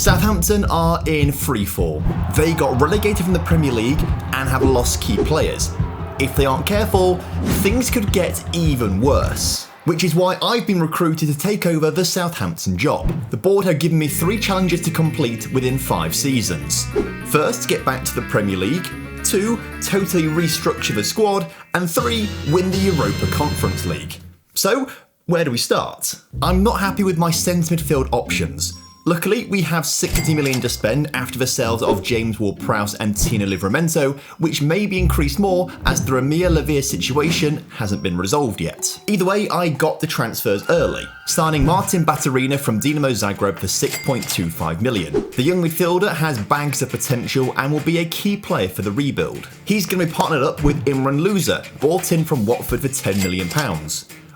Southampton are in freefall. They got relegated from the Premier League and have lost key players. If they aren't careful, things could get even worse. Which is why I've been recruited to take over the Southampton job. The board have given me 3 challenges to complete within 5 seasons. First, get back to the Premier League. 2, totally restructure the squad. And 3, win the Europa Conference League. So, where do we start? I'm not happy with my centre midfield options. Luckily, we have 60 million to spend after the sales of James Ward-Prowse and Tino Livramento, which may be increased more as the Ramir Lavia situation hasn't been resolved yet. Either way, I got the transfers early, signing Martin Baturina from Dinamo Zagreb for 6.25 million. The young midfielder has bags of potential and will be a key player for the rebuild. He's going to be partnered up with Imran Louza, bought in from Watford for £10 million.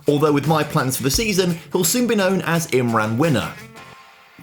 Although with my plans for the season, he'll soon be known as Imran Winner.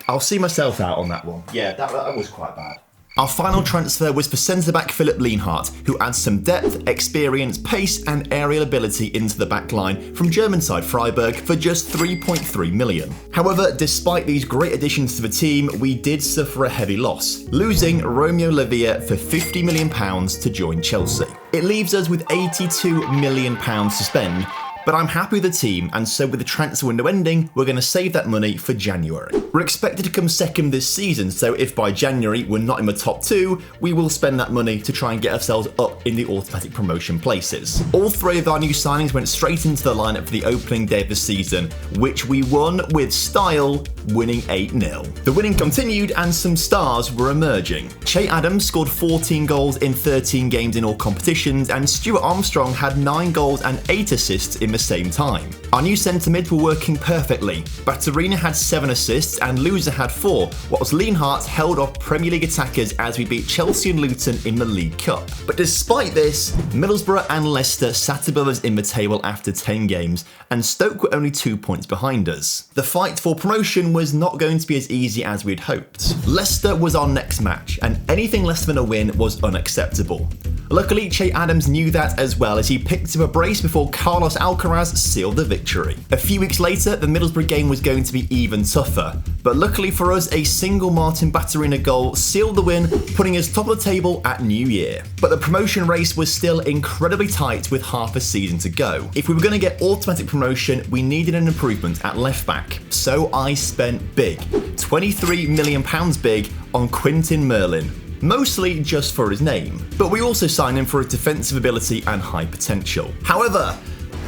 I'll see myself out on that one. Yeah, that was quite bad. Our final transfer was for centre-back Philip Lienhardt, who adds some depth, experience, pace and aerial ability into the back line from German side Freiburg for just 3.3 million. However, despite these great additions to the team, we did suffer a heavy loss, losing Romeo Lavia for £50 million to join Chelsea. It leaves us with £82 million to spend, but I'm happy with the team, and so with the transfer window ending, we're going to save that money for January. We're expected to come second this season, so if by January we're not in the top 2, we will spend that money to try and get ourselves up in the automatic promotion places. All 3 of our new signings went straight into the lineup for the opening day of the season, which we won with style, winning 8-0. The winning continued and some stars were emerging. Che Adams scored 14 goals in 13 games in all competitions, and Stuart Armstrong had 9 goals and 8 assists in the same time. Our new centre mid were working perfectly. Baturina had 7 assists and Louza had 4, whilst Lienhardt held off Premier League attackers as we beat Chelsea and Luton in the League Cup. But despite this, Middlesbrough and Leicester sat above us in the table after 10 games, and Stoke were only 2 points behind us. The fight for promotion was not going to be as easy as we'd hoped. Leicester was our next match, and anything less than a win was unacceptable. Luckily, Che Adams knew that as well, as he picked up a brace before Carlos Alcaraz sealed the victory. A few weeks later, the Middlesbrough game was going to be even tougher, but luckily for us, a single Martin Baturina goal sealed the win, putting us top of the table at New Year. But the promotion race was still incredibly tight with half a season to go. If we were going to get automatic promotion, we needed an improvement at left back, so I spent big, £23 million big, on Quintin Merlin. Mostly just for his name, but we also signed him for his defensive ability and high potential. However,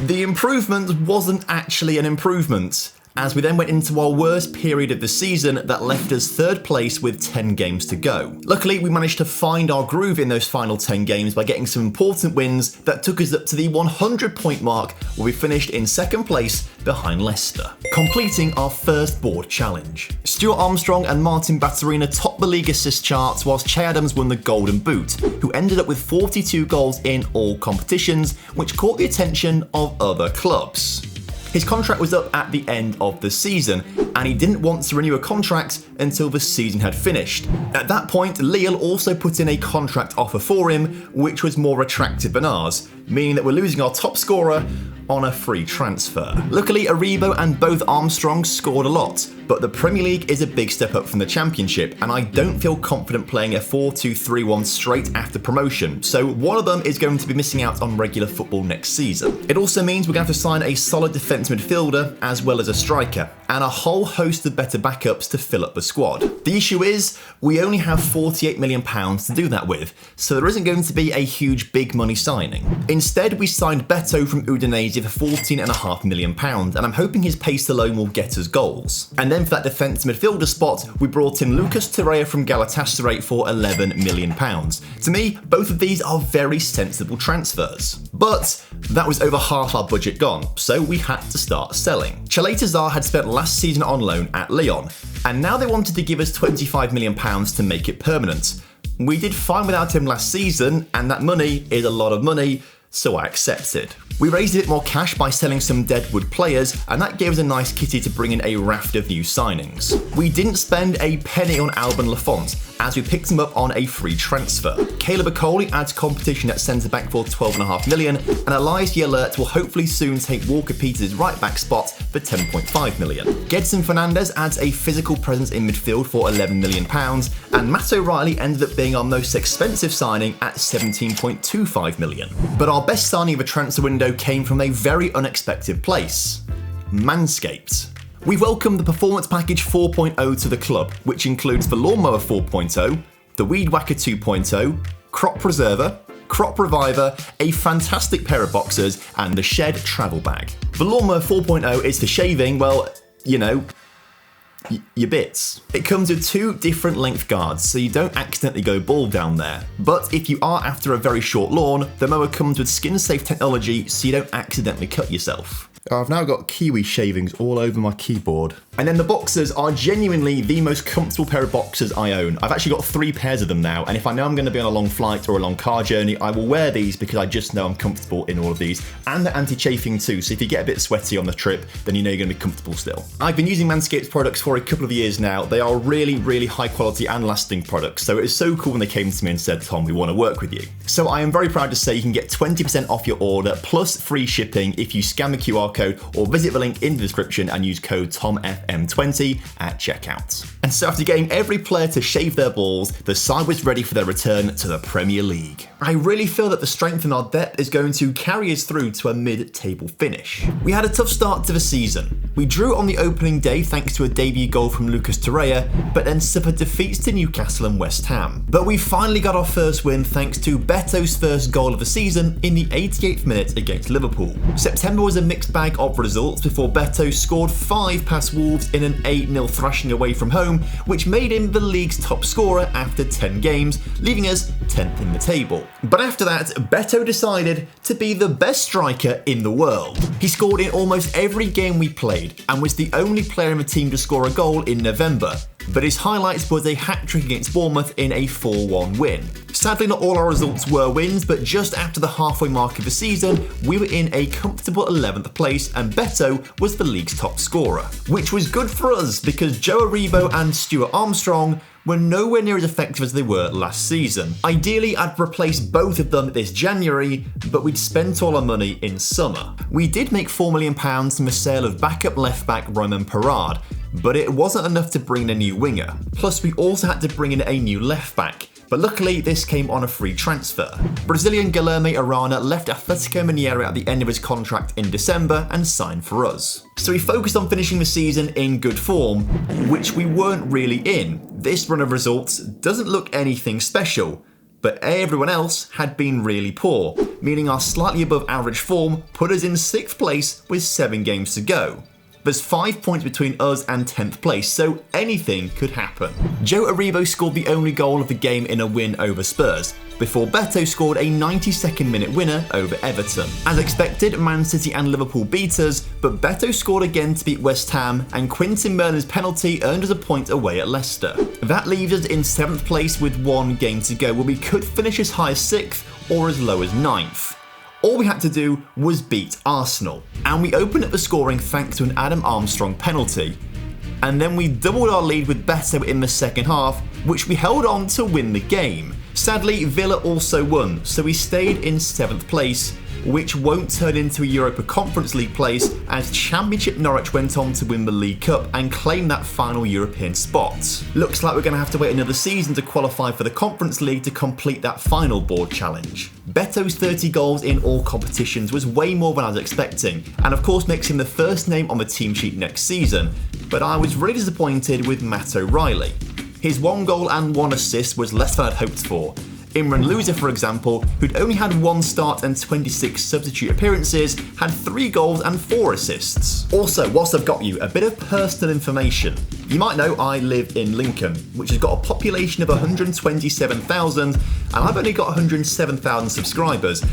the improvement wasn't actually an improvement, as we then went into our worst period of the season that left us 3rd place with 10 games to go. Luckily, we managed to find our groove in those final 10 games by getting some important wins that took us up to the 100-point mark, where we finished in 2nd place behind Leicester, completing our first board challenge. Stuart Armstrong and Martin Baturina topped the league assist charts, whilst Che Adams won the Golden Boot, who ended up with 42 goals in all competitions, which caught the attention of other clubs. His contract was up at the end of the season, and he didn't want to renew a contract until the season had finished. At that point, Lille also put in a contract offer for him, which was more attractive than ours, meaning that we're losing our top scorer on a free transfer. Luckily, Aribo and both Armstrongs scored a lot, but the Premier League is a big step up from the Championship, and I don't feel confident playing a 4-2-3-1 straight after promotion, so one of them is going to be missing out on regular football next season. It also means we're going to have to sign a solid defensive midfielder as well as a striker, and a whole host of better backups to fill up the squad. The issue is, we only have £48 million to do that with, so there isn't going to be a huge big money signing. Instead, we signed Beto from Udinese for £14.5 million, and I'm hoping his pace alone will get us goals. And then for that defence midfielder spot, we brought in Lucas Torreira from Galatasaray for £11 million. To me, both of these are very sensible transfers. But that was over half our budget gone, so we had to start selling. Chaletazar had spent last season on loan at Lyon, and now they wanted to give us £25 million to make it permanent. We did fine without him last season, and that money is a lot of money, so I accepted. We raised a bit more cash by selling some deadwood players, and that gave us a nice kitty to bring in a raft of new signings. We didn't spend a penny on Alban Lafont, as we picked him up on a free transfer. Caleb Okoli adds competition at centre-back for $12.5 million, and Elias Yelert will hopefully soon take Walker Peters' right-back spot for $10.5 million. Gedson Fernandes adds a physical presence in midfield for £11 million, and Matt O'Reilly ended up being our most expensive signing at $17.25 million. But our best signing of a transfer window came from a very unexpected place: Manscaped. We welcomed the Performance Package 4.0 to the club, which includes the Lawnmower 4.0, the Weed Whacker 2.0, Crop Preserver, Crop Reviver, a fantastic pair of boxers, and the Shed travel bag. The Lawnmower 4.0 is for shaving, well, you know, your bits. It comes with 2 different length guards, so you don't accidentally go bald down there. But if you are after a very short lawn, the mower comes with skin-safe technology, so you don't accidentally cut yourself. I've now got kiwi shavings all over my keyboard. And then the boxers are genuinely the most comfortable pair of boxers I own. I've actually got 3 pairs of them now, and if I know I'm going to be on a long flight or a long car journey, I will wear these because I just know I'm comfortable in all of these. And they're anti-chafing too, so if you get a bit sweaty on the trip, then you know you're going to be comfortable still. I've been using Manscaped's products for a couple of years now. They are really, really high quality and lasting products, so it was so cool when they came to me and said, Tom, we want to work with you. So I am very proud to say you can get 20% off your order plus free shipping if you scan the QR code or visit the link in the description and use code TomFM20 at checkout. And so after getting every player to shave their balls, the side was ready for their return to the Premier League. I really feel that the strength in our depth is going to carry us through to a mid-table finish. We had a tough start to the season. We drew on the opening day thanks to a debut goal from Lucas Torreira, but then suffered defeats to Newcastle and West Ham. But we finally got our first win thanks to Beto's first goal of the season in the 88th minute against Liverpool. September was a mixed bag of results before Beto scored 5 past Wolves in an 8-0 thrashing away from home, which made him the league's top scorer after 10 games, leaving us 10th in the table. But after that, Beto decided to be the best striker in the world. He scored in almost every game we played and was the only player in the team to score a goal in November. But his highlights was a hat-trick against Bournemouth in a 4-1 win. Sadly, not all our results were wins, but just after the halfway mark of the season, we were in a comfortable 11th place and Beto was the league's top scorer. Which was good for us because Joe Aribo and Stuart Armstrong were nowhere near as effective as they were last season. Ideally, I'd replace both of them this January, but we'd spent all our money in summer. We did make £4 million from the sale of backup left-back Roman Parrard, but it wasn't enough to bring in a new winger. Plus, we also had to bring in a new left-back. But luckily, this came on a free transfer. Brazilian Guilherme Arana left Atletico Mineiro at the end of his contract in December and signed for us. So we focused on finishing the season in good form, which we weren't really in. This run of results doesn't look anything special, but everyone else had been really poor, meaning our slightly above average form put us in 6th place with 7 games to go. There's 5 points between us and 10th place, so anything could happen. Joe Aribo scored the only goal of the game in a win over Spurs, before Beto scored a 92nd minute winner over Everton. As expected, Man City and Liverpool beat us, but Beto scored again to beat West Ham, and Quinton Merlin's penalty earned us a point away at Leicester. That leaves us in 7th place with 1 game to go, where we could finish as high as 6th or as low as 9th. All we had to do was beat Arsenal, and we opened up the scoring thanks to an Adam Armstrong penalty. And then we doubled our lead with Beto in the second half, which we held on to win the game. Sadly, Villa also won, so we stayed in 7th place, which won't turn into a Europa Conference League place as Championship Norwich went on to win the League Cup and claim that final European spot. Looks like we're going to have to wait another season to qualify for the Conference League to complete that final board challenge. Beto's 30 goals in all competitions was way more than I was expecting, and of course makes him the first name on the team sheet next season, but I was really disappointed with Matt O'Reilly. His 1 goal and 1 assist was less than I'd hoped for. Imran Louza, for example, who'd only had 1 start and 26 substitute appearances, had 3 goals and 4 assists. Also, whilst I've got you, a bit of personal information. You might know I live in Lincoln, which has got a population of 127,000, and I've only got 107,000 subscribers.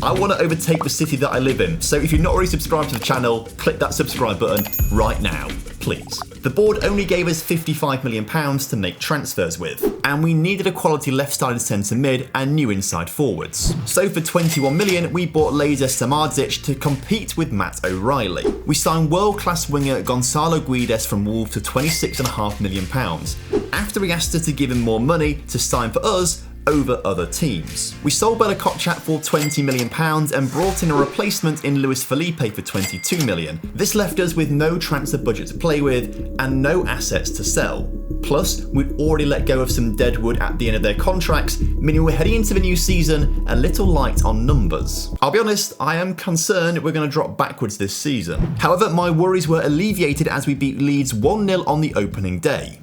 I want to overtake the city that I live in, so if you're not already subscribed to the channel, click that subscribe button right now. please. The board only gave us £55 million to make transfers with, and we needed a quality left-sided centre mid and new inside forwards. So for £21 million, we bought Lazer Samardzic to compete with Matt O'Reilly. We signed world-class winger Gonçalo Guedes from Wolves for £26.5 million, after he asked us to give him more money to sign for us over other teams. We sold Bella Kotchap for £20 million and brought in a replacement in Luis Felipe for £22 million. This left us with no transfer budget to play with and no assets to sell. Plus, we'd already let go of some deadwood at the end of their contracts, meaning we're heading into the new season a little light on numbers. I'll be honest, I am concerned we're going to drop backwards this season. However, my worries were alleviated as we beat Leeds 1-0 on the opening day.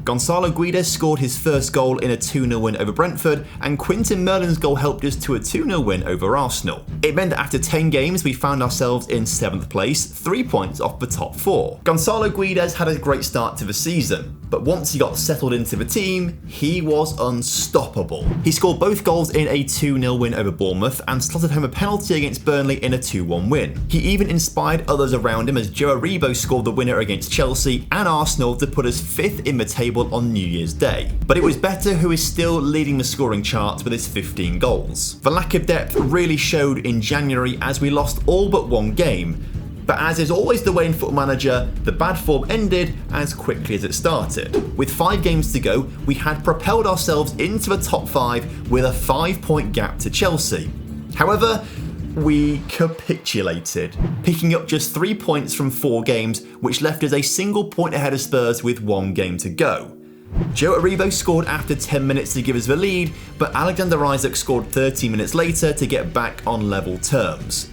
Gonçalo Guedes scored his first goal in a 2-0 win over Brentford, and Quintin Merlin's goal helped us to a 2-0 win over Arsenal. It meant that after 10 games we found ourselves in 7th place, 3 points off the top 4. Gonçalo Guedes had a great start to the season, but once he got settled into the team, he was unstoppable. He scored both goals in a 2-0 win over Bournemouth and slotted home a penalty against Burnley in a 2-1 win. He even inspired others around him as Joe Aribo scored the winner against Chelsea and Arsenal to put us 5th in the table on New Year's Day. But it was Beto who is still leading the scoring charts with his 15 goals. The lack of depth really showed in January as we lost all but one game. But as is always the way in Football Manager, the bad form ended as quickly as it started. With 5 games to go, we had propelled ourselves into the top 5 with a 5-point gap to Chelsea. However, we capitulated, picking up just 3 points from 4 games, which left us a single point ahead of Spurs with 1 game to go. Joe Aribo scored after 10 minutes to give us the lead, but Alexander Isak scored 30 minutes later to get back on level terms.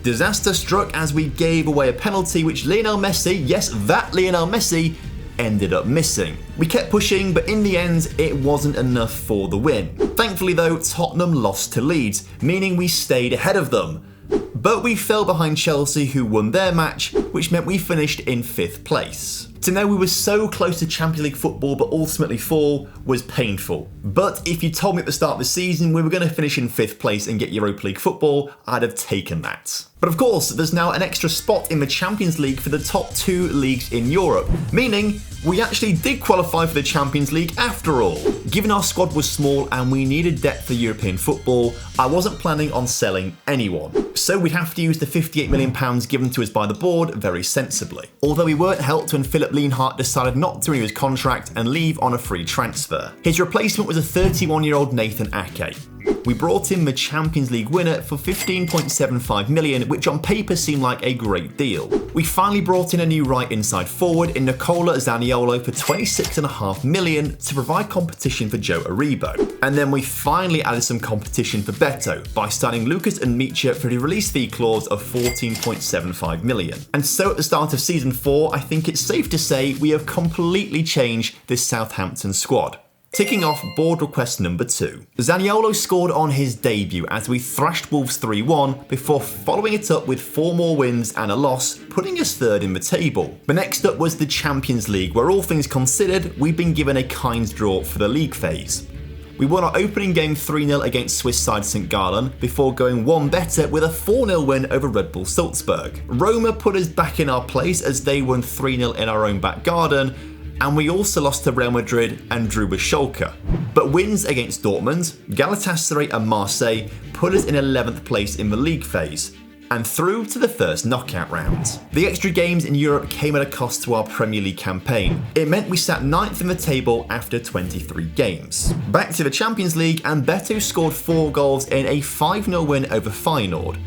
Disaster struck as we gave away a penalty which Lionel Messi, yes, that Lionel Messi, ended up missing. We kept pushing, but in the end, it wasn't enough for the win. Thankfully though, Tottenham lost to Leeds, meaning we stayed ahead of them. But we fell behind Chelsea, who won their match, which meant we finished in 5th place. To know we were so close to Champions League football but ultimately fall was painful. But if you told me at the start of the season we were going to finish in 5th place and get Europa League football, I'd have taken that. But of course, there's now an extra spot in the Champions League for the top 2 leagues in Europe, meaning we actually did qualify for the Champions League after all. Given our squad was small and we needed depth for European football, I wasn't planning on selling anyone. So we'd have to use the £58 million given to us by the board very sensibly. Although we weren't helped when Philip Lienhart decided not to renew his contract and leave on a free transfer. His replacement was a 31-year-old Nathan Ake. We brought in the Champions League winner for £15.75 million, which on paper seemed like a great deal. We finally brought in a new right inside forward in Nicola Zaniolo for £26.5 million to provide competition for Joe Aribo. And then we finally added some competition for Beto by signing Lucas and Micha for the release fee clause of £14.75 million. And so at the start of season 4, I think it's safe to say we have completely changed this Southampton squad. Ticking off board request number 2. Zaniolo scored on his debut as we thrashed Wolves 3-1 before following it up with 4 more wins and a loss, putting us 3rd in the table. The next up was the Champions League, where all things considered, we'd been given a kind draw for the league phase. We won our opening game 3-0 against Swiss side St. Gallen before going one better with a 4-0 win over Red Bull Salzburg. Roma put us back in our place as they won 3-0 in our own back garden, and we also lost to Real Madrid and drew with Schalke. But wins against Dortmund, Galatasaray and Marseille put us in 11th place in the league phase, and through to the first knockout round. The extra games in Europe came at a cost to our Premier League campaign. It meant we sat 9th in the table after 23 games. Back to the Champions League, and Beto scored 4 goals in a 5-0 win over Feyenoord.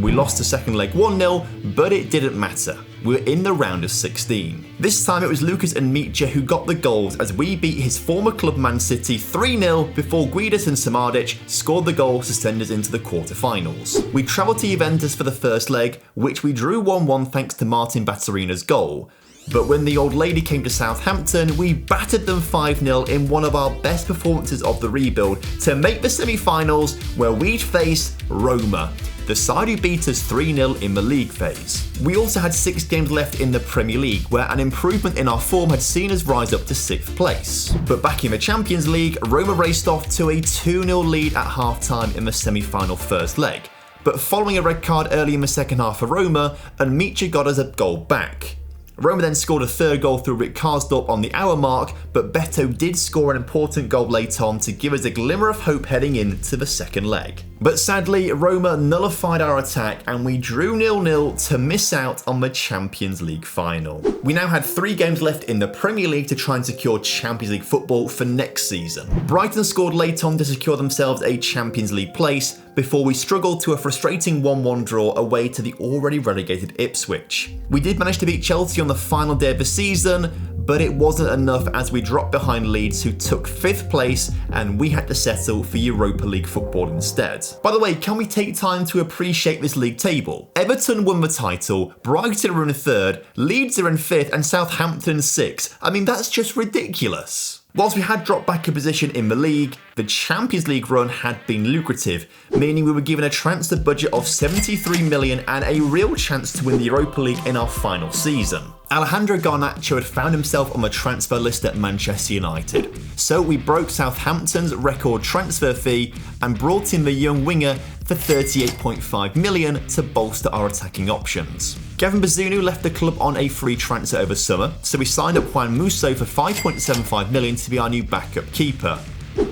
We lost the second leg 1-0, but it didn't matter. We were in the round of 16. This time it was Lucas and Micha who got the goals as we beat his former club Man City 3-0 before Guedes and Samardzic scored the goals to send us into the quarter-finals. We travelled to Juventus for the first leg, which we drew 1-1 thanks to Martin Baturina's goal. But when the old lady came to Southampton, we battered them 5-0 in one of our best performances of the rebuild to make the semi-finals where we'd face Roma, the side who beat us 3-0 in the league phase. We also had 6 games left in the Premier League, where an improvement in our form had seen us rise up to 6th place. But back in the Champions League, Roma raced off to a 2-0 lead at half-time in the semi-final first leg. But following a red card early in the second half for Roma, and Micha got us a goal back. Roma then scored a third goal through Rick Karsdorp on the hour mark, but Beto did score an important goal late on to give us a glimmer of hope heading into the second leg. But sadly, Roma nullified our attack and we drew 0-0 to miss out on the Champions League final. We now had 3 games left in the Premier League to try and secure Champions League football for next season. Brighton scored late on to secure themselves a Champions League place before we struggled to a frustrating 1-1 draw away to the already relegated Ipswich. We did manage to beat Chelsea on the final day of the season, but it wasn't enough as we dropped behind Leeds, who took 5th place, and we had to settle for Europa League football instead. By the way, can we take time to appreciate this league table? Everton won the title, Brighton are in 3rd, Leeds are in 5th, and Southampton 6th. I mean, that's just ridiculous. Whilst we had dropped back a position in the league, the Champions League run had been lucrative, meaning we were given a transfer budget of 73 million and a real chance to win the Europa League in our final season. Alejandro Garnacho had found himself on the transfer list at Manchester United, so we broke Southampton's record transfer fee and brought in the young winger for 38.5 million to bolster our attacking options. Gavin Bazunu left the club on a free transfer over summer, so we signed up Juan Musso for 5.75 million to be our new backup keeper.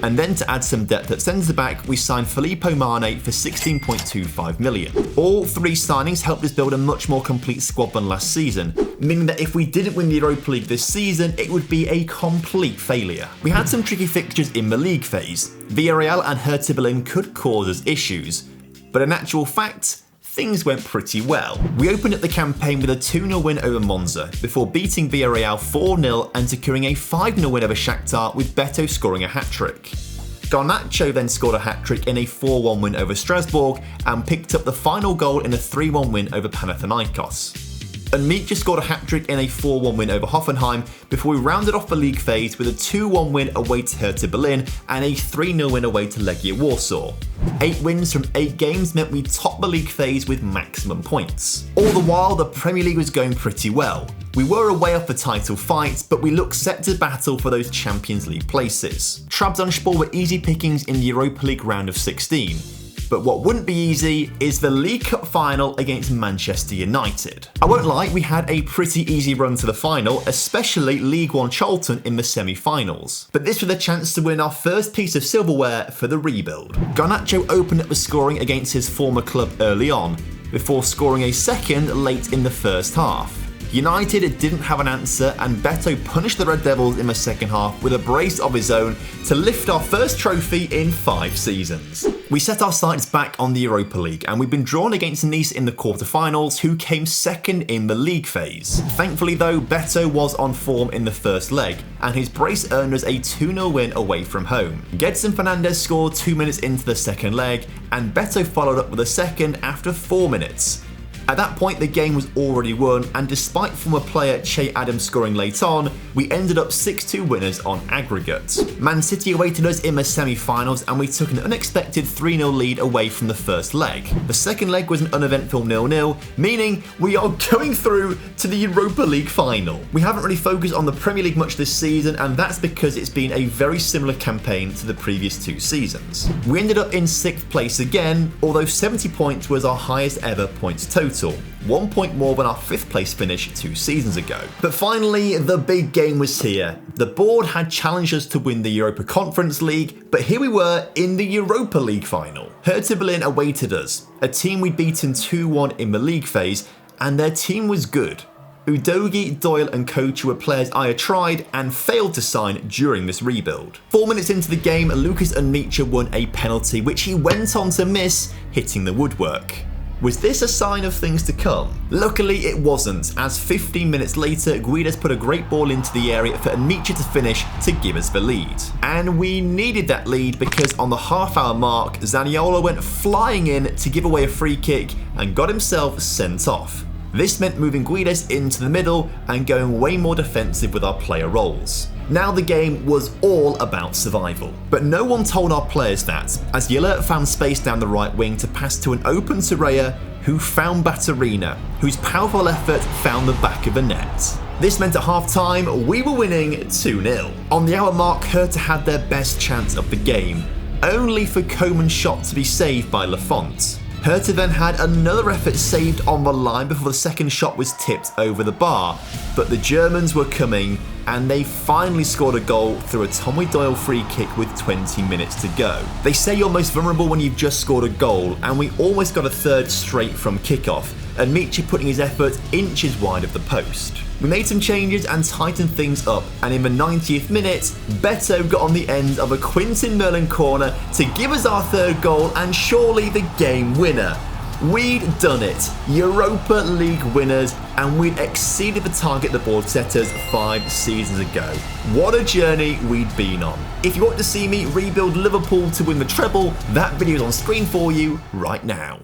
And then to add some depth at centre-back, we signed Filippo Mane for 16.25 million. All 3 signings helped us build a much more complete squad than last season, meaning that if we didn't win the Europa League this season, it would be a complete failure. We had some tricky fixtures in the league phase. Villarreal and Hertha Berlin could cause us issues, but in actual fact, things went pretty well. We opened up the campaign with a 2-0 win over Monza, before beating Villarreal 4-0 and securing a 5-0 win over Shakhtar with Beto scoring a hat-trick. Garnacho then scored a hat-trick in a 4-1 win over Strasbourg and picked up the final goal in a 3-1 win over Panathinaikos. And Mitja scored a hat-trick in a 4-1 win over Hoffenheim before we rounded off the league phase with a 2-1 win away to Hertha Berlin and a 3-0 win away to Legia Warsaw. 8 wins from 8 games meant we topped the league phase with maximum points. All the while, the Premier League was going pretty well. We were away off the title fight, but we looked set to battle for those Champions League places. Trabzonspor were easy pickings in the Europa League round of 16. But what wouldn't be easy is the League Cup final against Manchester United. I won't lie, we had a pretty easy run to the final, especially League One Charlton in the semi-finals. But this was a chance to win our first piece of silverware for the rebuild. Garnacho opened up the scoring against his former club early on, before scoring a second late in the first half. United didn't have an answer, and Beto punished the Red Devils in the second half with a brace of his own to lift our first trophy in 5 seasons. We set our sights back on the Europa League, and we've been drawn against Nice in the quarter-finals, who came second in the league phase. Thankfully though, Beto was on form in the first leg, and his brace earned us a 2-0 win away from home. Gedson Fernandez scored 2 minutes into the second leg, and Beto followed up with a second after 4 minutes. At that point, the game was already won, and despite former player Che Adams scoring late on, we ended up 6-2 winners on aggregate. Man City awaited us in the semi-finals, and we took an unexpected 3-0 lead away from the first leg. The second leg was an uneventful 0-0, meaning we are going through to the Europa League final. We haven't really focused on the Premier League much this season, and that's because it's been a very similar campaign to the previous 2 seasons. We ended up in 6th place again, although 70 points was our highest ever points total. 1 point more than our 5th place finish 2 seasons ago. But finally, the big game was here. The board had challenged us to win the Europa Conference League, but here we were in the Europa League final. Hertha Berlin awaited us, a team we'd beaten 2-1 in the league phase, and their team was good. Udogi, Doyle and Koch were players I had tried and failed to sign during this rebuild. 4 minutes into the game, Lucas Mitja won a penalty, which he went on to miss, hitting the woodwork. Was this a sign of things to come? Luckily it wasn't, as 15 minutes later, Guedes put a great ball into the area for Mitja to finish to give us the lead. And we needed that lead because on the half-hour mark, Zaniolo went flying in to give away a free kick and got himself sent off. This meant moving Guedes into the middle and going way more defensive with our player roles. Now the game was all about survival. But no one told our players that, as Yiller found space down the right wing to pass to an open Torreira, who found Baturina, whose powerful effort found the back of the net. This meant at half-time, we were winning 2-0. On the hour mark, Hertha had their best chance of the game, only for Koeman's shot to be saved by Lafont. Hertha then had another effort saved on the line before the second shot was tipped over the bar, but the Germans were coming and they finally scored a goal through a Tommy Doyle free kick with 20 minutes to go. They say you're most vulnerable when you've just scored a goal, and we almost got a third straight from kickoff, and Michi putting his effort inches wide of the post. We made some changes and tightened things up, and in the 90th minute, Beto got on the end of a Quinton Merlin corner to give us our third goal and surely the game winner. We'd done it, Europa League winners, and we'd exceeded the target the board set us 5 seasons ago. What a journey we'd been on. If you want to see me rebuild Liverpool to win the treble, that video is on screen for you right now.